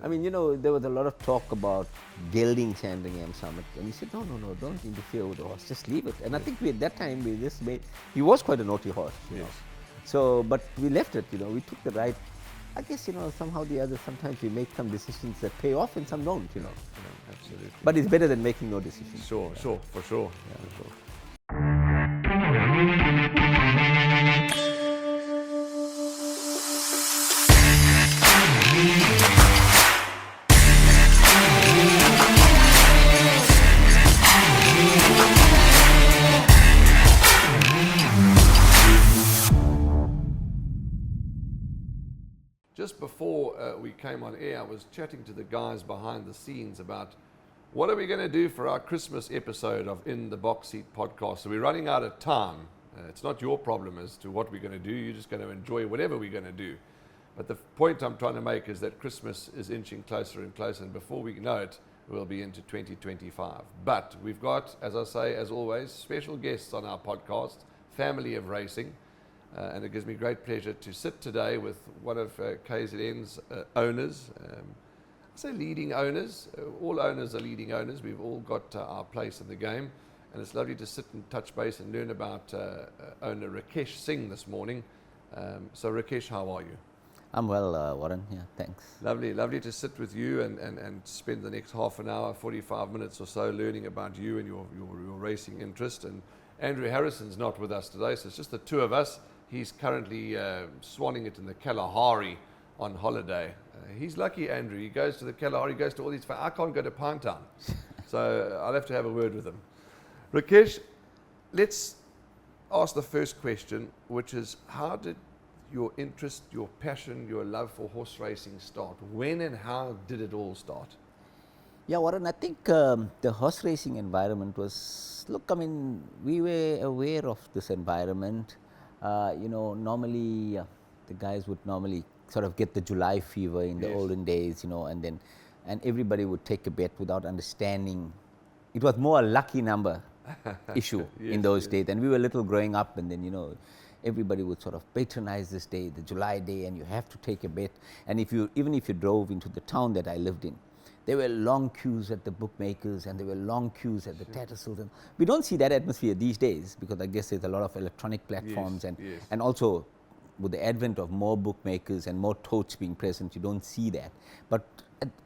I mean, there was a lot of talk about gelding Sandringham Summit, and he said, no, don't interfere with the horse, just leave it. And I think at that time we just made, he was quite a naughty horse, you know. So, but we left it, we took the right. I guess, somehow or the other, sometimes we make some decisions that pay off and some don't, Absolutely. But it's better than making no decisions. Sure, for sure. Just before we came on air, I was chatting to the guys behind the scenes about what are we going to do for our Christmas episode of In the Box Seat podcast. So we're running out of time. It's not your problem as to what we're going to do. You're just going to enjoy whatever we're going to do. But the point I'm trying to make is that Christmas is inching closer and closer, and before we know it, we'll be into 2025. But we've got, as I say, as always, special guests on our podcast, Family of Racing. And it gives me great pleasure to sit today with one of KZN's owners. I say leading owners. All owners are leading owners. We've all got our place in the game. And it's lovely to sit and touch base and learn about owner Rakesh Singh this morning. So Rakesh, how are you? I'm well, Warren. Yeah, thanks. Lovely to sit with you and spend the next half an hour, 45 minutes or so learning about you and your racing interest. And Andrew Harrison's not with us today, so it's just the two of us. He's currently swanning it in the Kalahari on holiday. He's lucky, Andrew. He goes to the Kalahari, he goes to all these. I can't go to Pinetown, so I'll have to have a word with him. Rakesh, let's ask the first question, which is, how did your interest, your passion, your love for horse racing start? When and how did it all start? Yeah, Warren, I think the horse racing environment was, look, I mean, we were aware of this environment. Normally the guys would normally sort of get the July fever in the olden days, and everybody would take a bet without understanding. It was more a lucky number issue in those days. And we were little growing up, and then, everybody would sort of patronize this day, the July day, and you have to take a bet. And even if you drove into the town that I lived in, there were long queues at the bookmakers, and there were long queues at the Tattersalls. And we don't see that atmosphere these days, because I guess there's a lot of electronic platforms, and also with the advent of more bookmakers and more totes being present, you don't see that. But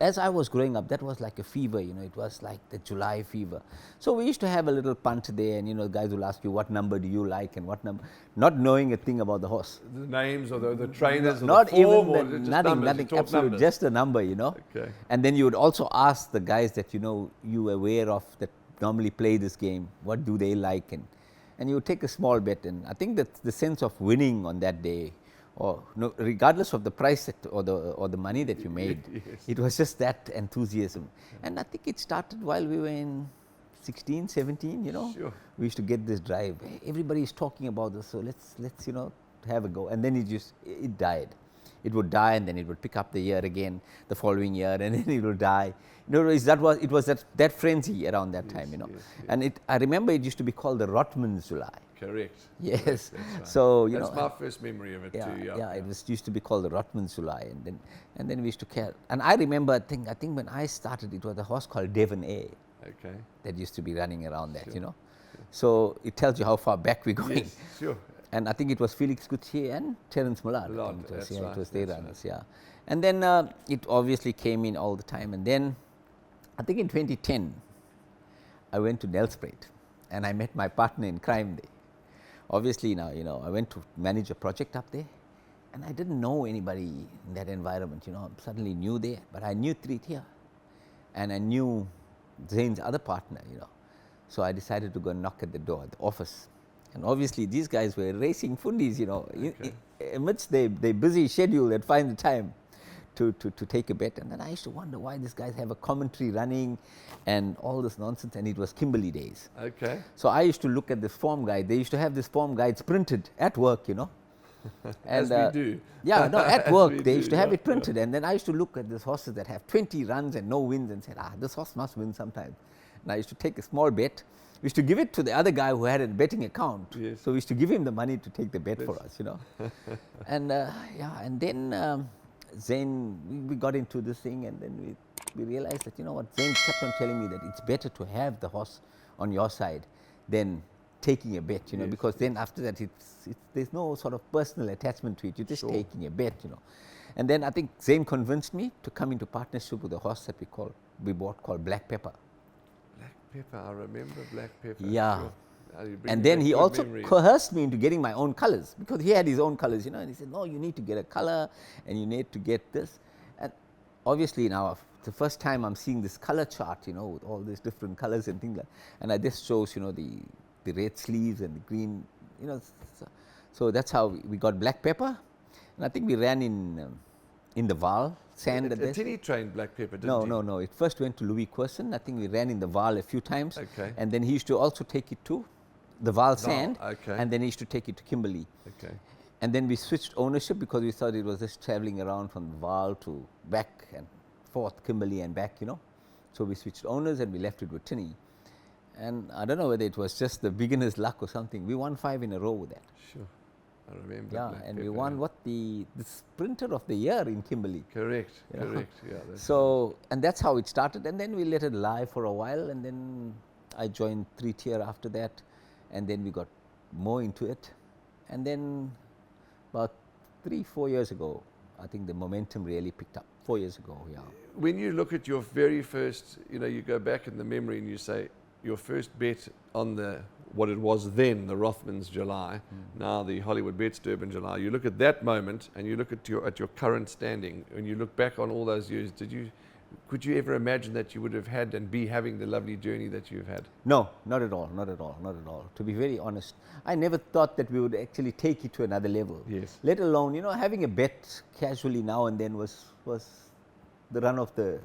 as I was growing up, that was like a fever, it was like the July fever. So we used to have a little punt there, and the guys will ask you, what number do you like and what number, not knowing a thing about the horse. The names or the trainers, not or the form, even or just nothing, numbers, absolutely, just a number, Okay. And then you would also ask the guys that you were aware of that normally play this game, what do they like, and you would take a small bet. And I think that the sense of winning on that day, or regardless of the price or the money that you made, it was just that enthusiasm. And I think it started while we were in 16, 17, Sure. We used to get this drive. Hey, everybody is talking about this, so let's have a go. And then it died. It would die, and then it would pick up the year again, the following year, and then it would die. It was that frenzy around that time, Yes. And I remember it used to be called the Rotman's July. Correct. Yes. That's right. So that's my first memory of it too. Yeah. It used to be called the Rotman's July, and then we used to care. And I remember, I think when I started, it was a horse called Devon A. Okay. That used to be running around that, Sure. So it tells you how far back we're going. Yes, sure. And I think it was Felix Gutier and Terence Millard. It was their runners, And then it obviously came in all the time. And then I think in 2010, I went to Nelspruit, and I met my partner in crime there. Obviously now, I went to manage a project up there, and I didn't know anybody in that environment, I'm suddenly new there, but I knew Treat here, and I knew Zane's other partner, So I decided to go and knock at the door, at the office. And obviously these guys were racing fundies, amidst their busy schedule, they'd find the time to take a bet. And then I used to wonder why these guys have a commentary running and all this nonsense, and it was Kimberley days. Okay. So I used to look at this form guide. They used to have this form guides printed at work, And, as we do. Yeah, no, at work they used to have it printed. And then I used to look at these horses that have 20 runs and no wins and said, this horse must win sometime. And I used to take a small bet. We used to give it to the other guy who had a betting account. Yes. So we used to give him the money to take the bet for us, And and then Zain, we got into this thing, and then we realized that, you know what, Zain kept on telling me that it's better to have the horse on your side than taking a bet, you know, Yes, because then after that, there's no sort of personal attachment to it. You're just Sure. taking a bet, you know. And then I think Zain convinced me to come into partnership with a horse that we bought called Black Pepper. Black pepper, I remember black pepper. Yeah. Sure. You bring And me then back he good also memories. coerced me into getting my own colors, because he had his own colors, you know, and he said, no, you need to get a color and you need to get this. And obviously now, the first time I'm seeing this color chart, you know, with all these different colors and things like, and this shows, you know, the red sleeves and the green, you know. So that's how we got Black Pepper. And I think we ran in the Vaal sand. Tinny trained black pepper, didn't he? No. It first went to Louis Querson. I think we ran in the Vaal a few times. Okay. And then he used to also take it to the Vaal sand. Okay. And then he used to take it to Kimberley. Okay. And then we switched ownership because we thought it was just traveling around from Vaal to back and forth, Kimberley and back, you know. So we switched owners and we left it with Tinny. And I don't know whether it was just the beginner's luck or something. We won 5 in a row with that. Sure. I remember. Yeah, black and pepper, we won the sprinter of the year in Kimberley. Correct. Yeah. Correct. Yeah. So, and that's how it started. And then we let it lie for a while. And then I joined 3-tier after that. And then we got more into it. And then about 3-4 years ago, I think the momentum really picked up. 4 years ago, yeah. When you look at your very first, you know, you go back in the memory and you say your first bet on what it was then, the Rothmans July, now the Hollywood Bets Durban July. You look at that moment and you look at your current standing, and you look back on all those years. Could you ever imagine that you would have had and be having the lovely journey that you've had? No, not at all, not at all, not at all. To be very honest, I never thought that we would actually take it to another level. Yes. Let alone, you know, having a bet casually now and then was the run of the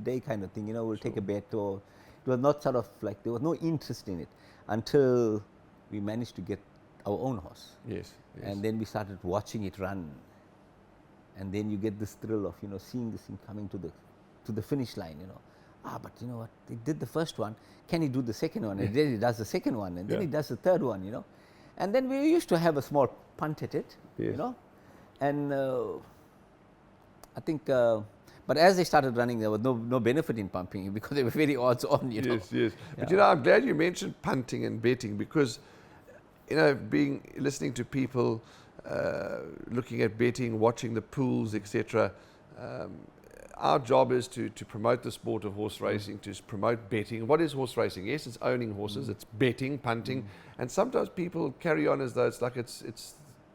day kind of thing. You know, we'll take a bet, or it was not sort of like, there was no interest in it until we managed to get our own horse. Yes. Yes. And then we started watching it run. And then you get this thrill of, you know, seeing this thing coming to the finish line, you know. But you know what, he did the first one, can he do the second one? And then he does the second one, and then he does the third one, you know. And then we used to have a small punt at it, you know. And I think, but as they started running, there was no benefit in pumping because they were very odds on, you know. Yes, yes. But you know, I'm glad you mentioned punting and betting, because, you know, listening to people, looking at betting, watching the pools, etc. Our job is to promote the sport of horse racing, to promote betting. What is horse racing? Yes, it's owning horses, it's betting, punting, and sometimes people carry on as though it's like it's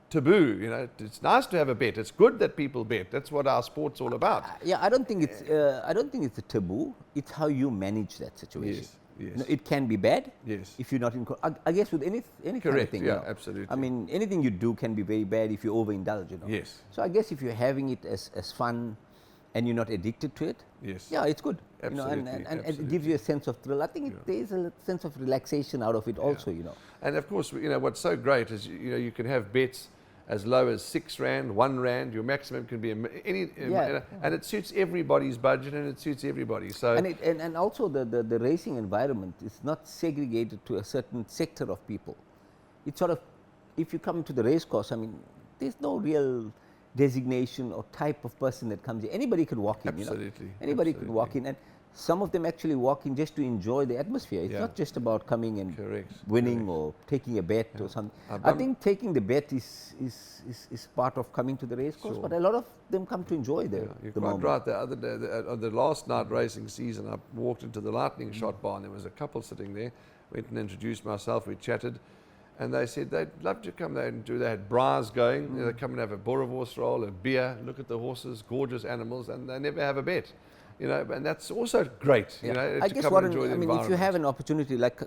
taboo. You know, it's nice to have a bet. It's good that people bet. That's what our sport's all about. Yeah, I don't think it's a taboo. It's how you manage that situation. Yes, yes. You know, it can be bad. Yes. If you're not in, I guess with any kind of Correct. thing. Yeah, you know. absolutely. I mean, anything you do can be very bad if you overindulge. You know. Yes. So I guess if you're having it as fun, and you're not addicted to it, Yes. yeah, it's good. Absolutely, You know, and it absolutely. gives you a sense of thrill. I think there is a sense of relaxation out of it also, you know. And of course, you know, what's so great is, you know, you can have bets as low as 6 rand, 1 rand. Your maximum can be and it suits everybody's budget and it suits everybody. So And also the racing environment is not segregated to a certain sector of people. It's sort of, if you come to the race course, I mean, there's no real designation or type of person that comes in. Anybody could walk in, Absolutely, you know. Anybody could walk in, and some of them actually walk in just to enjoy the atmosphere. It's not just about coming and winning or taking a bet or something. I think taking the bet is part of coming to the race course, but a lot of them come to enjoy the you're the quite moment. right. The other day, on the last night racing season, I walked into the lightning shot bar and there was a couple sitting there. Went and introduced myself. We chatted. And they said they'd love to come there and do. They had bras going. You know, they come and have a boerewors roll, a beer, look at the horses, gorgeous animals, and they never have a bet. You know, and that's also great. You know, I to guess come what and enjoy the I mean, if you environment. have an opportunity like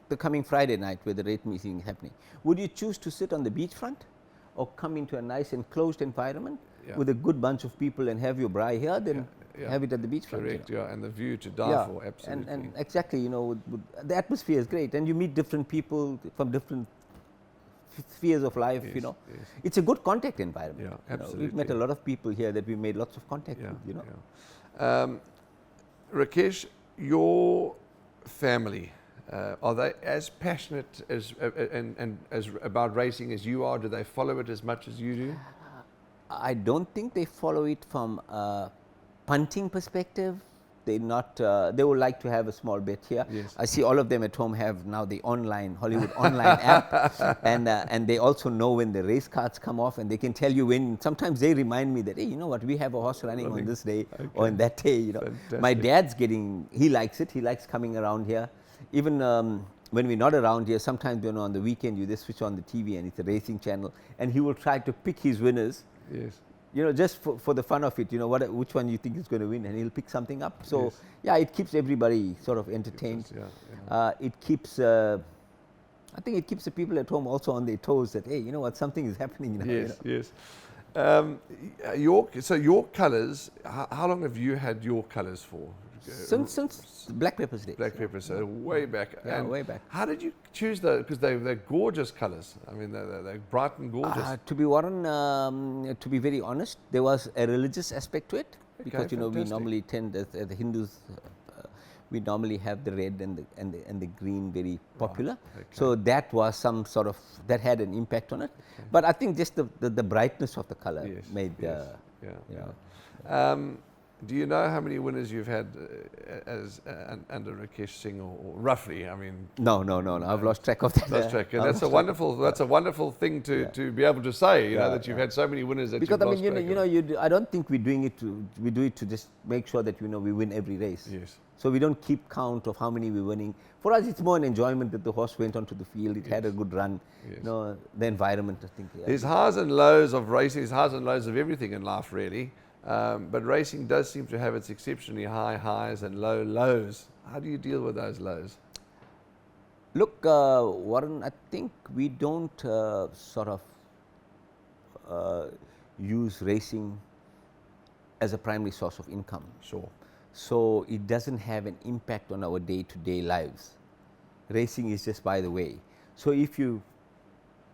the coming Friday night where the rate meeting is happening, would you choose to sit on the beachfront or come into a nice enclosed environment with a good bunch of people and have your braai here, then have it at the beachfront? Correct, you know? And the view to die for, absolutely. And exactly, you know, the atmosphere is great, and you meet different people from different spheres of life, you know. Yes. It's a good contact environment. Yeah, You know, absolutely. we've met a lot of people here that we made lots of contact with, you know. Rakesh, your family, are they as passionate as and as about racing as you are? Do they follow it as much as you do? I don't think they follow it from a punting perspective. They not. They would like to have a small bet here. Yes. I see all of them at home have now the online Hollywood online app, and they also know when the race cards come off, and they can tell you when. Sometimes they remind me that, hey, you know what, we have a horse running on this day or on that day. You know, Fantastic. my dad's getting. He likes it. He likes coming around here. Even when we're not around here, sometimes, you know, on the weekend you just switch on the TV and it's a racing channel, and he will try to pick his winners. Yes. You know, just for the fun of it, you know, which one you think is going to win, and he'll pick something up. So, Yes. yeah, it keeps everybody sort of entertained. It keeps, I think it keeps the people at home also on their toes that, hey, you know what, something is happening now. Yes, You know? yes. Your colours, how long have you had your colours for? Since Black Pepper's days. Black pepper, so way back. Yeah, And way back. how did you choose those? Because they're gorgeous colours. I mean, they're bright and gorgeous. To be very honest, there was a religious aspect to it, because, you know, we fantastic. normally tend, as the Hindus, we normally have the red and the green very popular. okay. So that was some sort of, that had an impact on it. But I think just the brightness of the color Yes, made, yes. you know. Do you know how many winners you've had under Rakesh Singh, or roughly? I mean, No, I've lost track of that. lost track. And I've that's a lost wonderful. That's a wonderful thing to be able to say. You know, that you've had so many winners that because you've I lost mean, track you know, of. I don't think we're doing it we do it to just make sure that, you know, we win every race. Yes. So we don't keep count of how many we're winning. For us, it's more an enjoyment that the horse went onto the field. It had a good run. Yes. You know, the environment, I think. Yeah. There's highs and lows of racing. There's highs and lows of everything in life, really. But racing does seem to have its exceptionally high highs and low lows. How do you deal with those lows? Look, Warren, I think we don't sort of use racing as a primary source of income. Sure. So it doesn't have an impact on our day-to-day lives. Racing is just by the way. So if you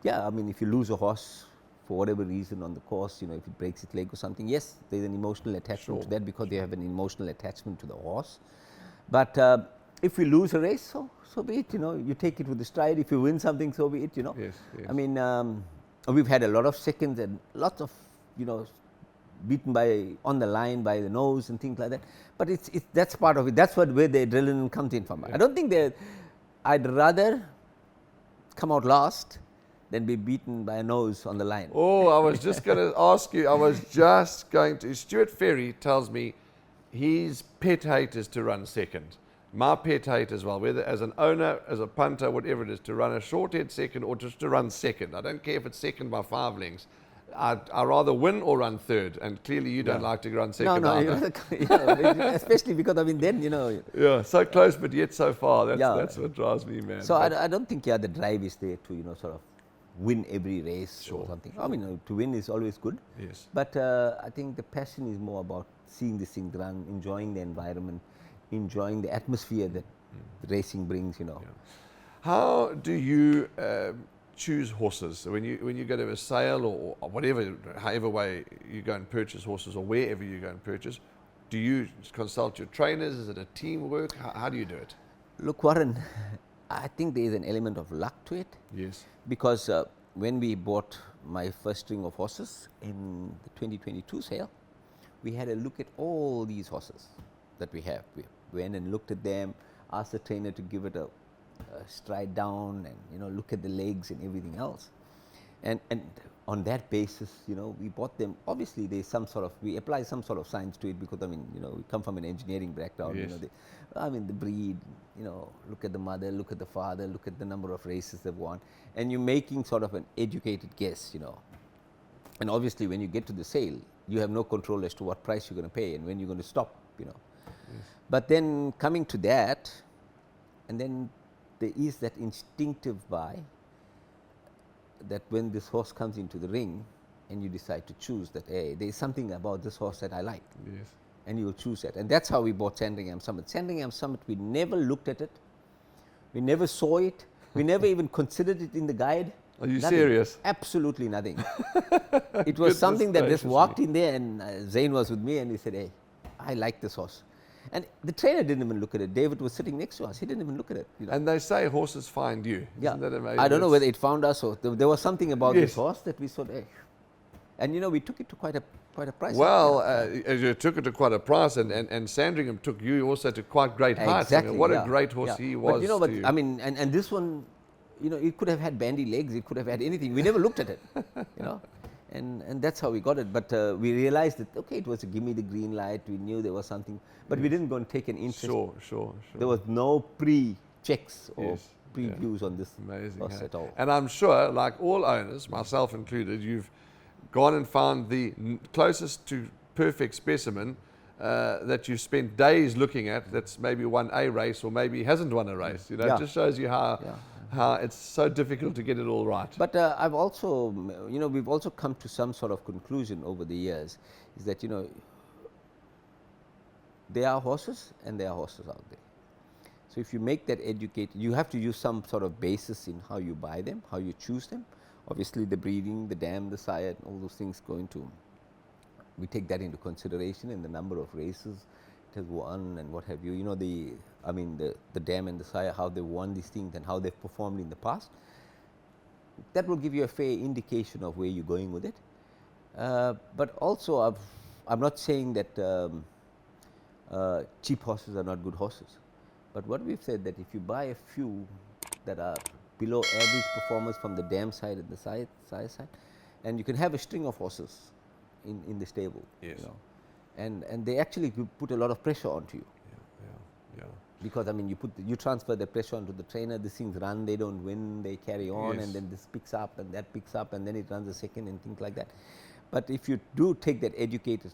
lose a horse for whatever reason on the course, you know, if it breaks its leg or something, yes, there's an emotional attachment to that, because they have an emotional attachment to the horse. But if we lose a race, so be it, you know, you take it with the stride. If you win something, so be it, you know. Yes, yes. I mean, we've had a lot of seconds and lots of, you know, beaten on the line by the nose and things like that. But that's part of it. That's where the adrenaline comes in from. Yeah. I don't think I'd rather come out last than be beaten by a nose on the line. Oh, I was just going to ask you. Stuart Ferry tells me his pet hate is to run second. My pet hate as well, whether as an owner, as a punter, whatever it is, to run a short head second or just to run second. I don't care if it's second by 5 lengths. I'd rather win or run third, and clearly you don't like to run second either. Especially because, I mean, then, you know. Yeah, so close but yet so far. That's what drives me, man. So I don't think, the drive is there to, you know, sort of win every race Sure. or something. I mean, to win is always good. Yes. But I think the passion is more about seeing this thing run, enjoying the environment, enjoying the atmosphere that racing brings, you know. Yeah. How do you choose horses? So when you go to a sale or whatever, however way you go and purchase horses, or wherever you go and purchase, do you consult your trainers? Is it a teamwork? How do you do it? Look, Warren, I think there is an element of luck to it. Yes. Because when we bought my first string of horses in the 2022 sale, we had a look at all these horses that we have. We went and looked at them, asked the trainer to give it a stride down, and, you know, look at the legs and everything else. And on that basis, you know, we bought them. Obviously, we apply some sort of science to it, because, I mean, you know, we come from an engineering background. Yes. You know, the breed, you know, look at the mother, look at the father, look at the number of races they've won, and you're making sort of an educated guess, you know. And obviously, when you get to the sale, you have no control as to what price you're going to pay and when you're going to stop, you know. Yes. But then coming to that, and then there is that instinctive buy that when this horse comes into the ring and you decide to choose that, hey, there's something about this horse that I like. Yes. And you will choose that. And that's how we bought Sandringham Summit. Sandringham Summit, we never looked at it. We never saw it. We never even considered it in the guide. Are you Nothing. serious? Absolutely nothing. It was Goodness something that just gracious walked me. in there, and Zane was with me, and he said, hey, I like this horse. And the trainer didn't even look at it. David was sitting next to us. He didn't even look at it. You know. And they say horses find you. Yeah. Isn't that amazing? I don't know whether it found us or there was something about Yes. this horse that we thought, hey, And we took it to quite a price. Well, you took it to quite a price, and Sandringham took you also to quite great heights. Exactly. I mean, what a great horse he was. But to you. I mean, and this one, it could have had bandy legs. It could have had anything. We never looked at it. And that's how we got it. But we realized that it was a give me the green light. We knew there was something, but we didn't go and take an interest. Sure. There was no pre-checks or Yes, previews on this Amazing, horse hey? at all. And I'm sure, like all owners, myself included, you've gone and found the closest to perfect specimen that you've spent days looking at. That's maybe won a race or maybe hasn't won a race. It just shows you how it's so difficult to get it all right. But I've also, we've also come to some sort of conclusion over the years, is that, there are horses and there are horses out there. So if you make that educated, you have to use some sort of basis in how you buy them, how you choose them. Obviously the breeding, the dam, the sire, all those things go into, we take that into consideration in the number of races it has won and what have you. The dam and the sire, how they won these things and how they've performed in the past. That will give you a fair indication of where you're going with it. But also, I'm not saying that cheap horses are not good horses. But what we've said, that if you buy a few that are below average performers from the dam side and the sire side, and you can have a string of horses in the stable. Yes. And they actually put a lot of pressure onto you. Yeah. Because you transfer the pressure onto the trainer. These things run, they don't win, they carry on, Yes. and then this picks up and that picks up, and then it runs a second and things like that. But if you do take that educated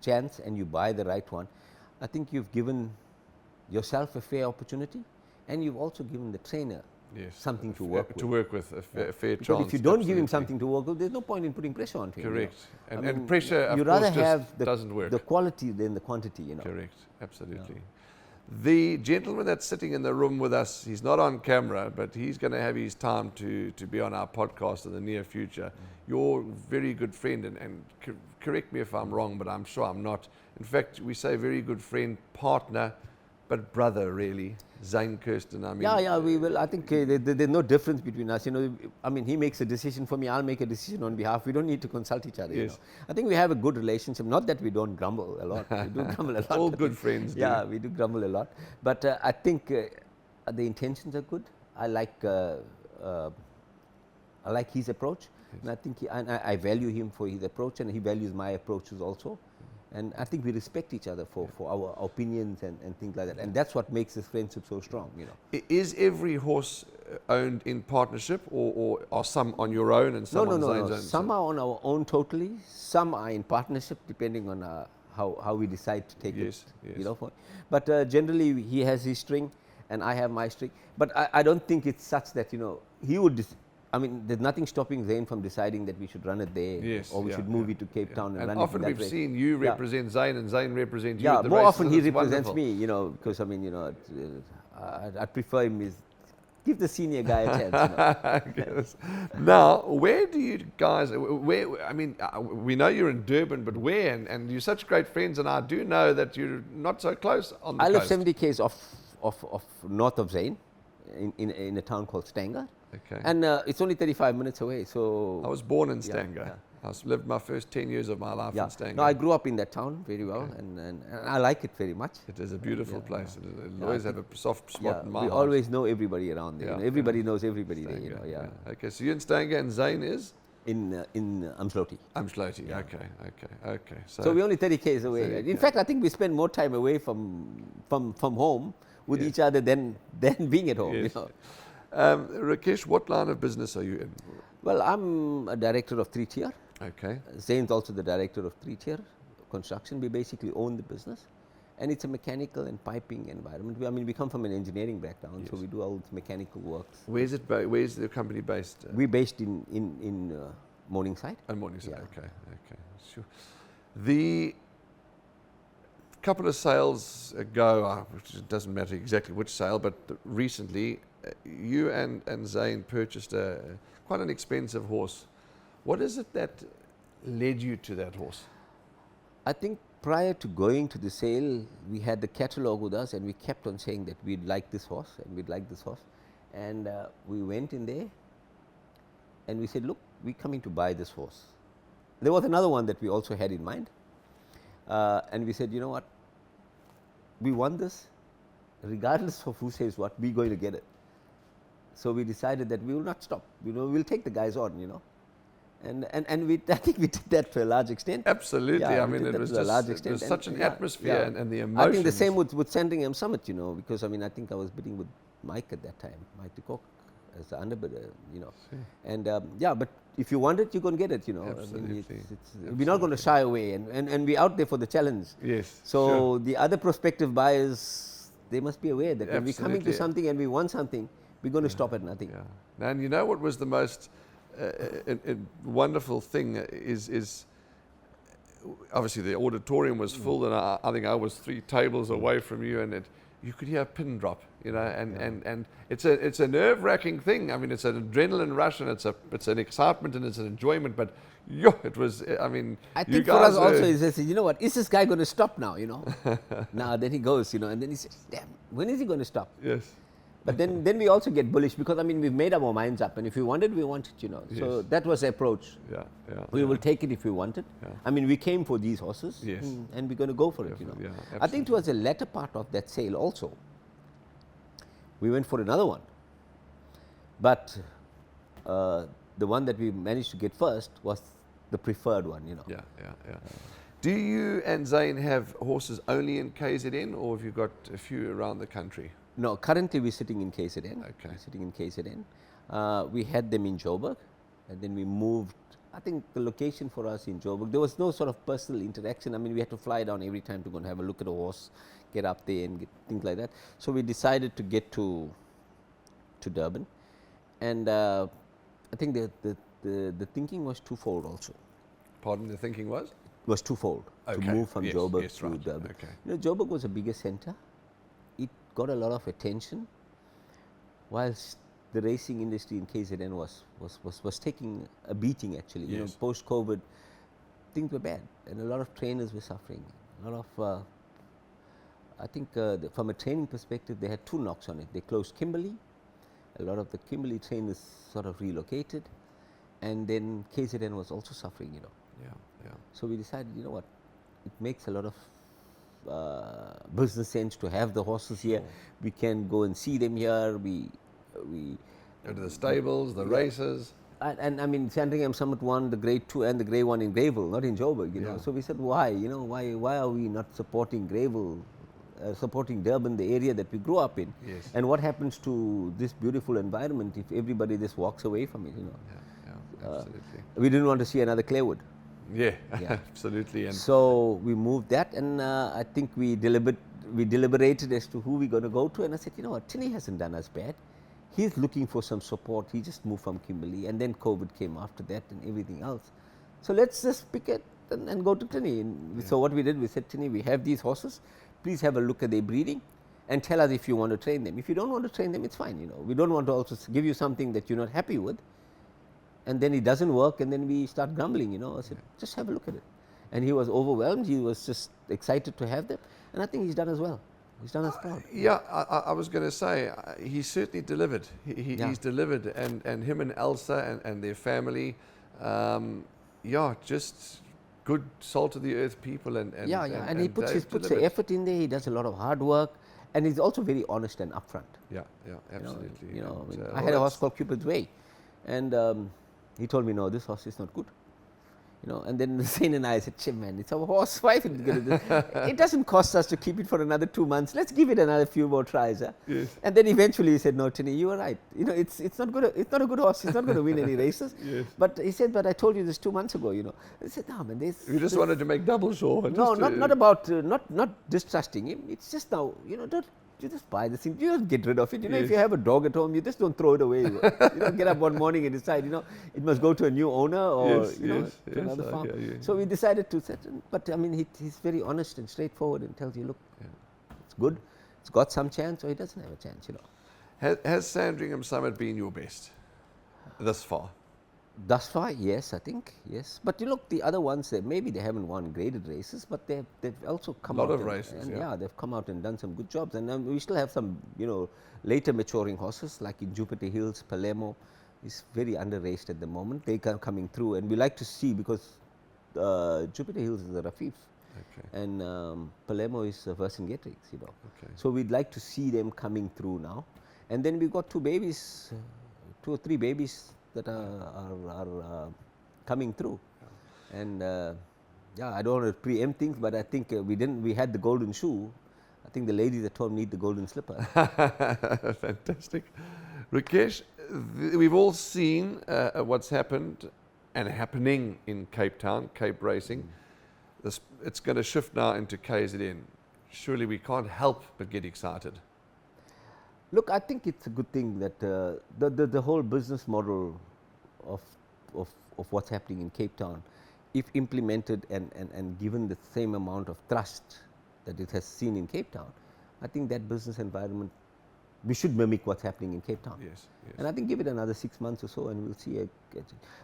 chance and you buy the right one, I think you've given yourself a fair opportunity, and you've also given the trainer something to work with. To work with, a fair Because chance. if you don't give him absolutely. something to work with, there's no point in putting pressure onto him. Correct. I And mean, pressure, of you course, rather just have doesn't work. the quality than the quantity. Correct, absolutely. The gentleman that's sitting in the room with us, he's not on camera, but he's going to have his time to be on our podcast in the near future. Your very good friend, and correct me if I'm wrong, but I'm sure I'm not. In fact, we say very good friend, partner, but brother, really, Zane Kirsten. We will. I think there's no difference between us. He makes a decision for me, I'll make a decision on behalf. We don't need to consult each other. Yes. I think we have a good relationship. Not that we don't grumble a lot. We do grumble a lot. All good friends do. Yeah, we do grumble a lot. But I think the intentions are good. I like his approach, and I think I value him for his approach, and he values my approaches also. And I think we respect each other for our opinions and things like that. And that's what makes this friendship so strong. Is every horse owned in partnership, or are some on your own and some on Zane's own? Some are on our own totally. Some are in partnership, depending on how we decide to take it. Yes. But generally, he has his string, and I have my string. But I don't think it's such that he would. There's nothing stopping Zane from deciding that we should run it there, or we should move it to Cape Town and run often it in that we've race. seen you represent Zane and Zane represent you. Yeah, at the more races, often and he it's represents wonderful. me, because I prefer him. Give the senior guy a chance. Yes. Now, where do you guys? We know you're in Durban, but where? And you're such great friends, and I do know that you're not so close on the I live coast. 70 k's off north of Zane, in a town called Stanger. Okay. And it's only 35 minutes away. So I was born in Stanger. I lived my first 10 years of my life in Stanger. No, I grew up in that town very well, and I like it very much. It is a beautiful place. It'll always have a soft spot in my we heart. always know everybody around there. Everybody knows everybody Stanger, there. Okay, so you're in Stanger, and Zane is? In Umdloti. Umdloti, okay. So we're only 30 k's away. In fact, I think we spend more time away from home with each other than being at home. Yes. Rakesh, what line of business are you in? Well, I'm a director of 3-tier. Okay. Zane's also the director of 3-tier construction. We basically own the business, and it's a mechanical and piping environment. We come from an engineering background, so we do all the mechanical works. Where's the company based? We're based in Morningside. Morningside, okay, sure. The couple of sales ago, which doesn't matter exactly which sale, but recently, you and Zane purchased quite an expensive horse. What is it that led you to that horse? I think prior to going to the sale, we had the catalogue with us, and we kept on saying that we'd like this horse and we'd like this horse. And we went in there and we said, look, we're coming to buy this horse. There was another one that we also had in mind. And we said, you know what, we want this, regardless of who says what, we're going to get it. So we decided that we will not stop, we'll take the guys on, And I think we did that to a large extent. Absolutely. Yeah, I mean, it was such an atmosphere and the emotions. I think the same with Sandringham Summit, because I mean, I think I was bidding with Mike at that time, Mike de Kock, as the underbidder, And but if you want it, you're going to get it, Absolutely. I mean, we're not going to shy away, and we're out there for the challenge. Yes. So the other prospective buyers, they must be aware that when we're coming to Absolutely. something and we want something, we're going to stop at nothing. Yeah. And you know what was the most wonderful thing is obviously the auditorium was full, and I think I was 3 tables away from you, and you could hear a pin drop, and it's a nerve-wracking thing. I mean, it's an adrenaline rush, and it's an excitement, and it's an enjoyment. But it was. I mean, I think for us also is this, what, is this guy going to stop now? Now then he goes, and then he says, damn, when is he going to stop? Yes. But then we also get bullish, because I mean, we've made our minds up, and if we want it, we want it, Yes. So that was the approach. We will take it if we want it. I mean, we came for these horses, Yes. and we're going to go for it. Yeah, I think towards the latter part of that sale also, we went for another one, but the one that we managed to get first was the preferred one. Yeah. Do you and Zane have horses only in KZN, or have you got a few around the country? No, currently we're sitting in KZN. Okay. We're sitting in KZN. We had them in Joburg, and then we moved. I think the location for us in Joburg, there was no sort of personal interaction. I mean, we had to fly down every time to go and have a look at a horse, get up there and get things like that. So we decided to get to Durban, and I think the thinking was twofold also. Pardon, the thinking was? Was twofold, to Okay. move from Yes, Joburg yes, to right. Durban. Okay. Joburg was a bigger center. It got a lot of attention, whilst the racing industry in KZN was taking a beating actually. Yes. Post-COVID, things were bad, and a lot of trainers were suffering. A lot of, I think from a training perspective, they had 2 knocks on it. They closed Kimberley. A lot of the Kimberley trainers sort of relocated, and then KZN was also suffering, Yeah. So we decided, what, it makes a lot of business sense to have the horses here. We can go and see them here. We Go to the stables, the races. and I mean, Sandringham Summit won the Grade 2 and the Grade 1 in Greyville, not in Joburg. So we said, why? Why are we not supporting Greyville, supporting Durban, the area that we grew up in? Yes. And what happens to this beautiful environment if everybody just walks away from it? Yeah, absolutely. We didn't want to see another Claywood. Yeah, absolutely. And So we moved that, and I think we deliberated as to who we're going to go to. And I said, what, Tinny hasn't done us bad. He's looking for some support. He just moved from Kimberley, and then COVID came after that and everything else. So let's just pick it and go to Tinny. So what we did, we said, Tinny, we have these horses. Please have a look at their breeding and tell us if you want to train them. If you don't want to train them, it's fine. We don't want to also give you something that you're not happy with, and then it doesn't work, and then we start grumbling. I said, just have a look at it. And he was overwhelmed. He was just excited to have them, and I think he's done as well. He's done us proud. yeah, I was going to say, he certainly delivered. He's delivered, and him and Elsa and their family, just good salt of the earth people. And he puts the effort in there. He does a lot of hard work, and he's also very honest and upfront. Yeah, absolutely. I had a horse called Cupid's Way, and he told me, no, this horse is not good. And then Zane and I said, Chim, man, it's our horse. Why are we going to do this? It doesn't cost us to keep it for another 2 months. Let's give it another few more tries. Huh? Yes. And then eventually he said, no, Tinny, you were right. It's not good. It's not a good horse. It's not going to win any races. Yes. But he said, but I told you this 2 months ago. I said, no, man. We just wanted to make double sure. No, not about not distrusting him. It's just now, don't. You just buy the thing. You just get rid of it. If you have a dog at home, you just don't throw it away. You don't get up one morning and decide, it must go to a new owner or to another farm. So we decided to set. But I mean, he's very honest and straightforward and tells you, look, it's good. It's got some chance, or he doesn't have a chance. Has Sandringham Summit been your best thus far? Thus far, yes, I think, yes. But the other ones, maybe they haven't won graded races, but they've also come out. A lot of races, they've come out and done some good jobs. And we still have some, later maturing horses, like in Jupiter Hills, Palermo, is very under-raced at the moment. They are coming through, and we like to see, because Jupiter Hills is a Rafif, Okay. and Palermo is Vercingetorix, you know. Okay. So we'd like to see them coming through now. And then we've got two babies, 2 or 3 babies that are coming through. And yeah, I don't want to preempt things, but I think we had the golden shoe. I think the ladies at home need the golden slipper. Fantastic. Rakesh, we've all seen what's happened and happening in Cape Town, Cape Racing. It's going to shift now into KZN. Surely we can't help but get excited. Look, I think it's a good thing that the whole business model of what's happening in Cape Town, if implemented and given the same amount of trust that it has seen in Cape Town, I think that business environment, we should mimic what's happening in Cape Town. Yes, yes. And I think give it another 6 months or so and we'll see.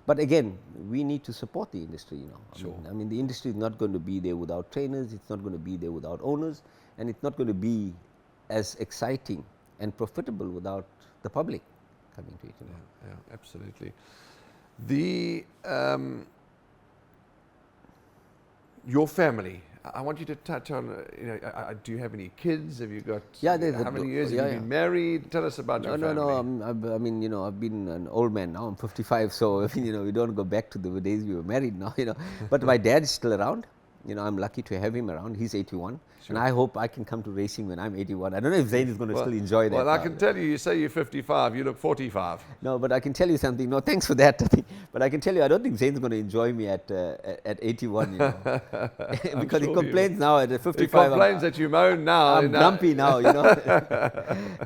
But again, we need to support the industry, you know. Sure. I mean, the industry is not going to be there without trainers, it's not going to be there without owners, and it's not going to be as exciting and profitable without the public coming to it. You know? Yeah, absolutely. The your family. I want you to touch on. Do you have any kids? Have you got? Yeah, how many years have you been married? Tell us about your family. No. I mean, you know, I've been an old man now. I'm 55, so I mean, you know, we don't go back to the days we were married now. You know, but my dad is still around. You know, I'm lucky to have him around. He's 81. Sure. And I hope I can come to racing when I'm 81. I don't know if Zain is going to still enjoy that. Well, I can tell you, you say you're 55, you look 45. No, but I can tell you something. No, thanks for that. But I can tell you, I don't think Zain's going to enjoy me at 81, you know. Because he complains now at 55. He complains that you moan now. I'm grumpy now, you know.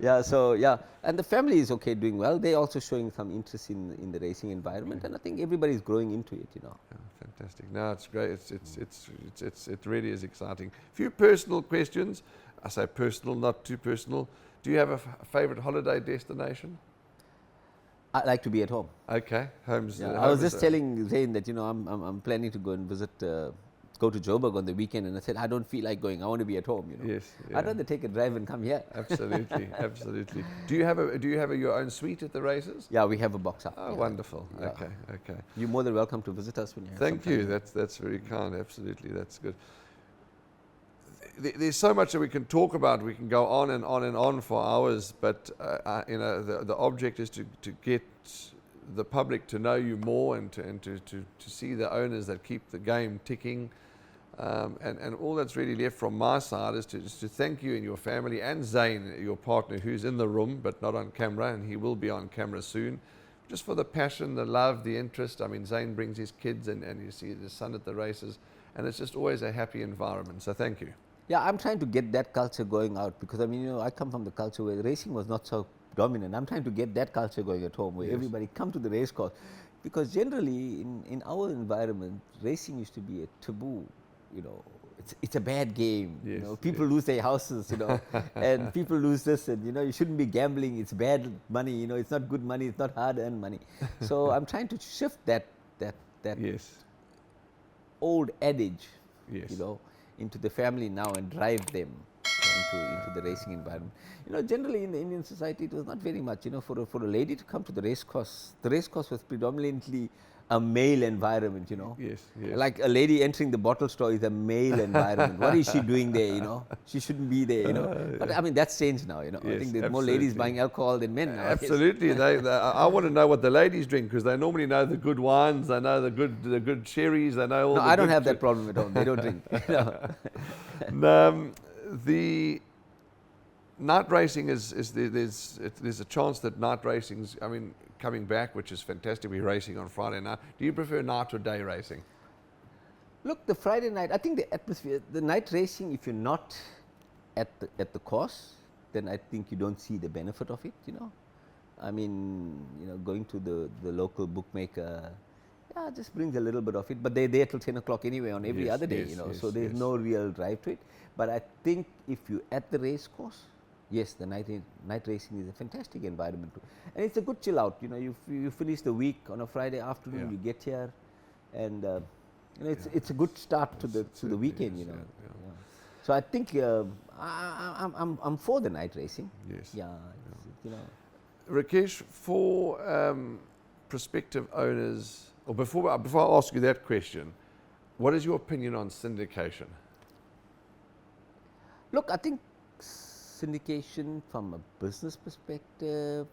Yeah, so yeah. And the family is okay, doing well. They're also showing some interest in the racing environment. And I think everybody's growing into it, you know. Yeah, fantastic. No, it's great. It really is exciting. A few personal questions. I say personal, not too personal. Do you have a favorite holiday destination? I like to be at home. Okay, home's. Yeah, I was just telling Zain that, you know, I'm planning to go and visit, go to Joburg on the weekend, and I said I don't feel like going. I want to be at home. You know. Yes. I'd rather take a drive and come here. Absolutely, absolutely. Do you have your own suite at the races? Yeah, we have a box up. Oh, yeah. wonderful. Yeah. Okay. You're more than welcome to visit us when you have Thank some you. time. That's very kind. Absolutely, that's good. There's so much that we can talk about. We can go on and on and on for hours, but you know, the object is to get the public to know you more and to see the owners that keep the game ticking. And all that's really left from my side is to thank you and your family and Zain, your partner, who's in the room but not on camera, and he will be on camera soon, just for the passion, the love, the interest. I mean, Zain brings his kids and you see the son at the races, and it's just always a happy environment. So thank you. Yeah, I'm trying to get that culture going out because, I mean, you know, I come from the culture where racing was not so dominant. I'm trying to get that culture going at home where everybody come to the race course, because generally in our environment, racing used to be a taboo. You know, it's a bad game. Yes, you know, people lose their houses. You know, and people lose this, and you know, you shouldn't be gambling. It's bad money. You know, it's not good money. It's not hard-earned money. So I'm trying to shift that old adage. Yes. You know, into the family now and drive them into the racing environment. You know, generally in the Indian society, it was not very much. You know, for a lady to come to the race course was predominantly a male environment, you know. Yes. Like a lady entering the bottle store is a male environment. What is she doing there, you know? She shouldn't be there, you know. But I mean, that's changed now, you know. Yes, I think there's absolutely. more ladies buying alcohol than men now. Absolutely. I want to know what the ladies drink, because they normally know the good wines, they know the good cherries, they know all No, the I don't good have that problem at home. They don't drink. You know. The night racing there's a chance that night racing's, I mean, coming back, which is fantastic. We're racing on Friday night. Do you prefer night or day racing? Look, the Friday night, I think the atmosphere, the night racing, if you're not at the course, then I think you don't see the benefit of it, you know. I mean, you know, going to the local bookmaker, yeah, just brings a little bit of it, but they're there till 10 o'clock anyway on every other day, you know, so there's no real drive to it. But I think if you're at the race course, yes, the night racing is a fantastic environment too. And it's a good chill out, you know, you finish the week on a Friday afternoon, you get here, and you know, it's a good start to the weekend, you know. Yeah. So I think I'm for the night racing. Yes. Yeah, you know. Rakesh, for prospective owners, or before I ask you that question, what is your opinion on syndication? Look, I think syndication from a business perspective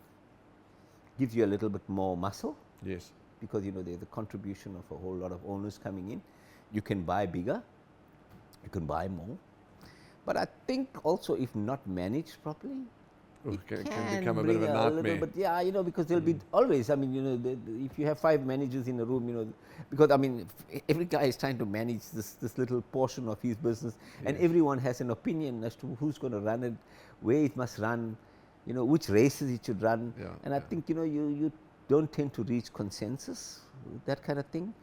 gives you a little bit more muscle, Yes. because there's a contribution of a whole lot of owners coming in. You can buy bigger, you can buy more, but I think also if not managed properly, it Can can become a bit of a bring nightmare. little bit, because there'll be always, if you have 5 managers in a room, because every guy is trying to manage this little portion of his business, and Yes. everyone has an opinion as to who's going to run it, where it must run, which races it should run. Yeah, And I think, you don't tend to reach consensus, that kind of thing.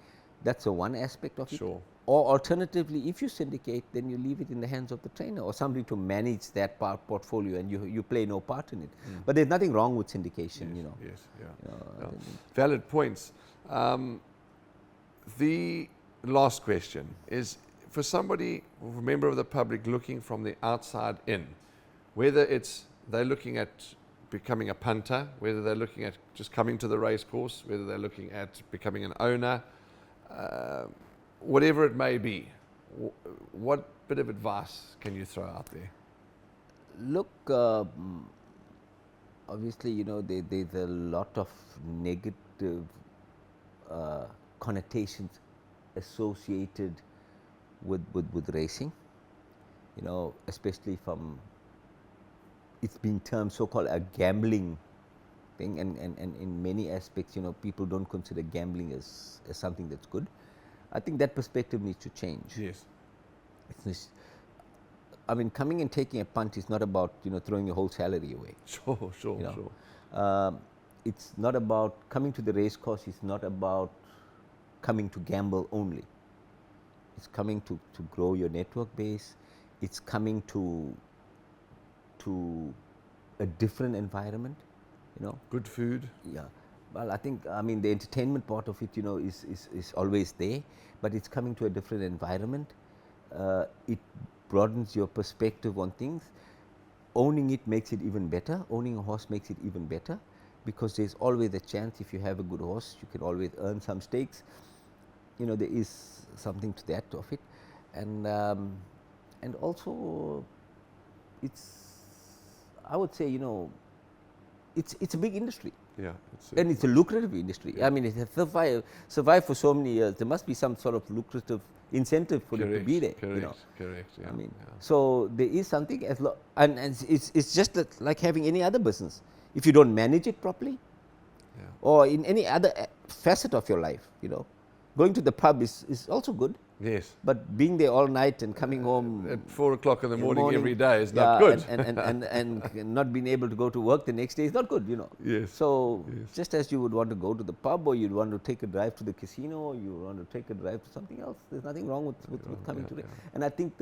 That's one aspect of it. Sure. Or alternatively, if you syndicate, then you leave it in the hands of the trainer or somebody to manage that portfolio, and you play no part in it. But there's nothing wrong with syndication, Yes, yeah. I Yeah. think- Valid points. The last question is for somebody, a member of the public looking from the outside in, whether it's they're looking at becoming a punter, whether they're looking at just coming to the race course, whether they're looking at becoming an owner, whatever it may be, what bit of advice can you throw out there? Look, obviously, there's a lot of negative connotations associated with racing, especially from it's been termed so-called a gambling thing, and in many aspects, people don't consider gambling as something that's good. I think that perspective needs to change. Yes. Coming and taking a punt is not about throwing your whole salary away. Sure. It's not about coming to the race course. It's not about coming to gamble only. It's coming to grow your network base. It's coming to a different environment. Good food. Yeah. Well, I think the entertainment part of it, is always there, but it's coming to a different environment. It broadens your perspective on things. Owning it makes it even better. Owning a horse makes it even better, because there's always a chance, if you have a good horse, you can always earn some stakes. There is something to that of it, and also I would say, it's a big industry. Yeah. And it's a lucrative industry. It has survived for so many years. There must be some sort of lucrative incentive for it to be there. Correct. Yeah. So there is something, and it's just like having any other business. If you don't manage it properly, or in any other facet of your life, going to the pub is also good. Yes. But being there all night and coming home at 4 o'clock in the morning every day is not good. And not being able to go to work the next day is not good, Yes. So just as you would want to go to the pub, or you'd want to take a drive to the casino, or you want to take a drive to something else, there's nothing wrong with coming to it. And I think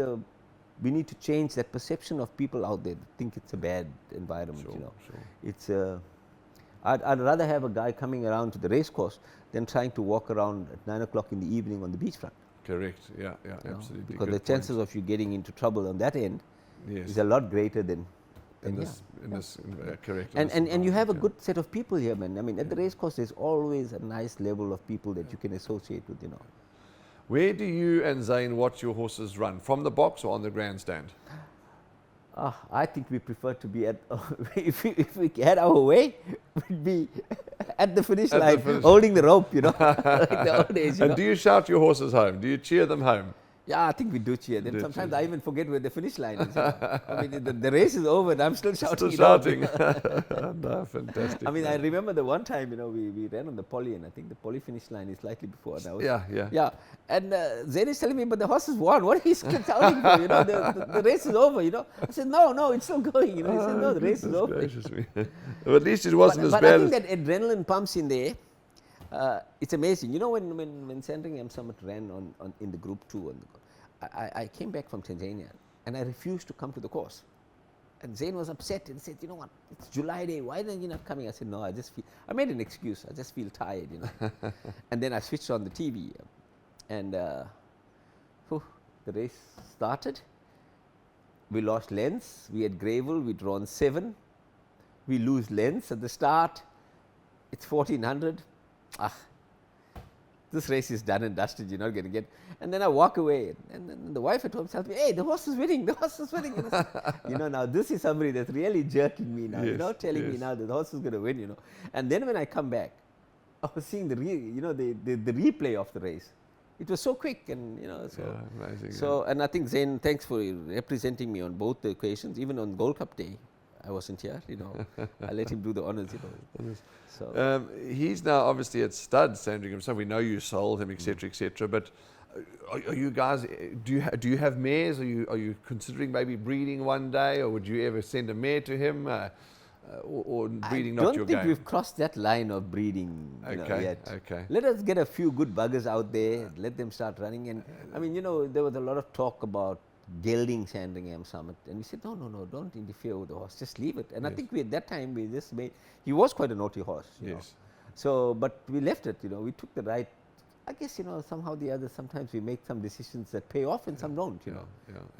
we need to change that perception of people out there that think it's a bad environment. Sure. It's I'd rather have a guy coming around to the race course than trying to walk around at 9 o'clock in the evening on the beachfront. Correct. Yeah, absolutely. Because Good the chances point. of you getting into trouble on that end Yes. is a lot greater than correct. And you have a good set of people here, man. At the race course, there's always a nice level of people that you can associate with. Where do you and Zane watch your horses run? From the box or on the grandstand? I think we prefer to be at, if we had our way, we'd be at the finish line, holding the rope, like the old days. And do you shout your horses home? Do you cheer them home? Yeah, I think we do cheer them. Sometimes I even forget where the finish line is. The race is over and I'm still shouting. No, fantastic. I remember the one time, we ran on the poly, and I think the poly finish line is slightly before. And Yeah. And Zayn is telling me, but the horses won. What are you shouting for? The race is over. I said, no, it's still going. He said, no, the race is over. Well, at least it wasn't as but bad. I think that adrenaline pumps in there. It's amazing. When Sandringham Summit ran on in the Group 2, I came back from Tanzania and I refused to come to the course. And Zayn was upset and said, what, it's July day, why are you not coming? I said, no, I made an excuse, I just feel tired, And then I switched on the TV and the race started. We lost lengths, we had gravel, we'd drawn 7. We lose lengths at the start, it's 1400. this race is done and dusted, you're not going to get. And then I walk away, and then the wife at home tells me, hey, the horse is winning, the horse is winning. And I say, now this is somebody that's really jerking me now, Yes, telling me yes. now that the horse is going to win, And then when I come back, I was seeing the replay of the race. It was so quick, and so. Yeah, amazing. So, and I think Zain, thanks for representing me on both the occasions. Even on Gold Cup day, I wasn't here. I let him do the honors. So He's now obviously at stud Sandringham, so we know you sold him, etc., etc. But are you guys? Do you have mares? Are you considering maybe breeding one day, or would you ever send a mare to him? Or breeding not your game? I don't think we've crossed that line of breeding yet. Okay. Let us get a few good buggers out there, let them start running. And I mean, there was a lot of talk about gelding Sandringham Summit, and we said, no, don't interfere with the horse, just leave it. And I think at that time we just made, he was quite a naughty horse. Yes. So, but we left it. We took the right. I guess somehow the other. Sometimes we make some decisions that pay off, and some don't. Yeah,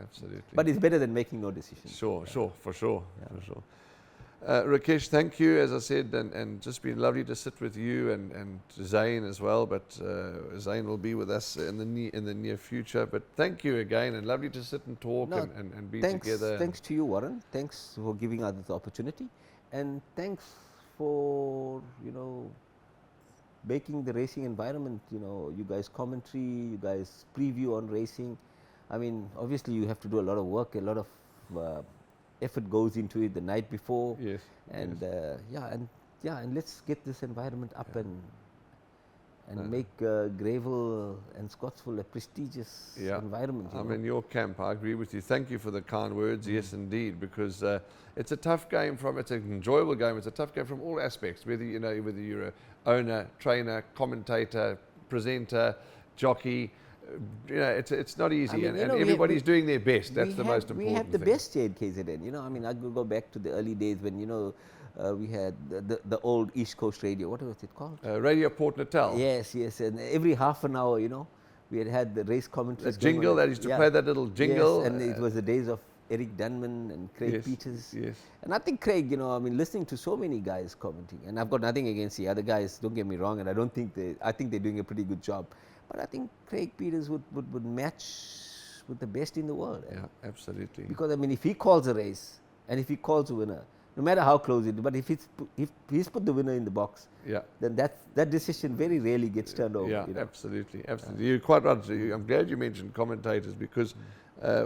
absolutely. But it's better than making no decisions. Sure, for sure. Rakesh, thank you, as I said, and just been lovely to sit with you and Zain as well. But Zain will be with us in the near future. But thank you again, and lovely to sit and talk and be together. Thanks to you, Warren. Thanks for giving us this opportunity, and thanks for making the racing environment. You guys commentary, you guys preview on racing. I mean, obviously you have to do a lot of work, a lot of effort goes into it the night before. Yes. And and let's get this environment up and make Greyville and Scottsville a prestigious environment. I'm in your camp. I agree with you. Thank you for the kind words. Yes, indeed, because it's a tough game. It's an enjoyable game. It's a tough game from all aspects. Whether you're a owner, trainer, commentator, presenter, jockey. It's not easy, and everybody's doing their best. That's the most important thing. We have the best here at KZN. I mean, I could go back to the early days when we had the old East Coast radio. What was it called? Radio Port Natal. Yes, and every half an hour, we had the race commentaries. The jingle that used to play that little jingle. Yes, and it was the days of Eric Dunman and Craig Peters. Yes. And I think Craig, listening to so many guys commenting, and I've got nothing against the other guys. Don't get me wrong, and I think they're doing a pretty good job. But I think Craig Peters would match with the best in the world. Yeah, absolutely. Because I mean, if he calls a race and if he calls a winner, no matter how close it is, but if he's put the winner in the box, then that decision very rarely gets turned over. Yeah, absolutely. You're quite right. I'm glad you mentioned commentators, because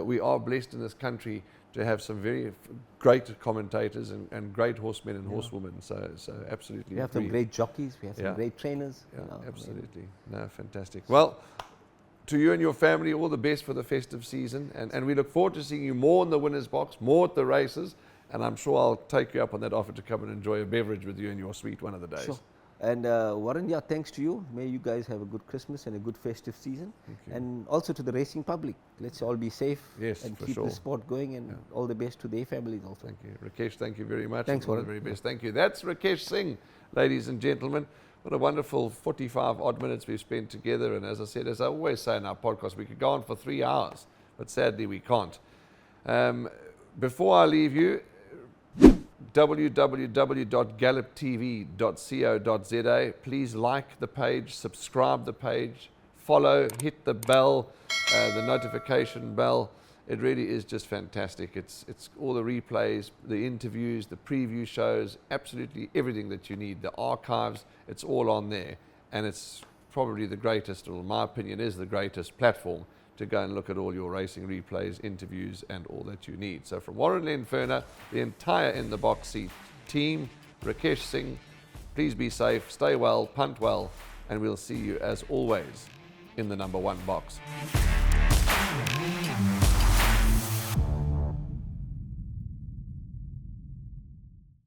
we are blessed in this country to have some very great commentators and great horsemen and horsewomen. So absolutely. We have some great jockeys. We have some great trainers. Yeah, absolutely. No, fantastic. Well, to you and your family, all the best for the festive season. And we look forward to seeing you more in the winner's box, more at the races. And I'm sure I'll take you up on that offer to come and enjoy a beverage with you in your suite one of the days. Sure. And Warren, thanks to you. May you guys have a good Christmas and a good festive season. And also to the racing public. Let's all be safe and keep the sport going, and all the best to their families also. Thank you. Rakesh, thank you very much. Thanks, Warren. All the very best. Thank you. That's Rakesh Singh, ladies and gentlemen. What a wonderful 45 odd minutes we've spent together. And as I said, as I always say in our podcast, we could go on for 3 hours, but sadly we can't. Before I leave you, www.galloptv.co.za. Please like the page, subscribe the page, follow, hit the bell, the notification bell. It really is just fantastic. It's all the replays, the interviews, the preview shows, absolutely everything that you need. The archives, it's all on there. And it's probably the greatest, or in my opinion is the greatest platform to go and look at all your racing replays, interviews, and all that you need. So from Warren Lenferner, the entire In the Box Seat team, Rakesh Singh, please be safe, stay well, punt well, and we'll see you as always in the number 1 box.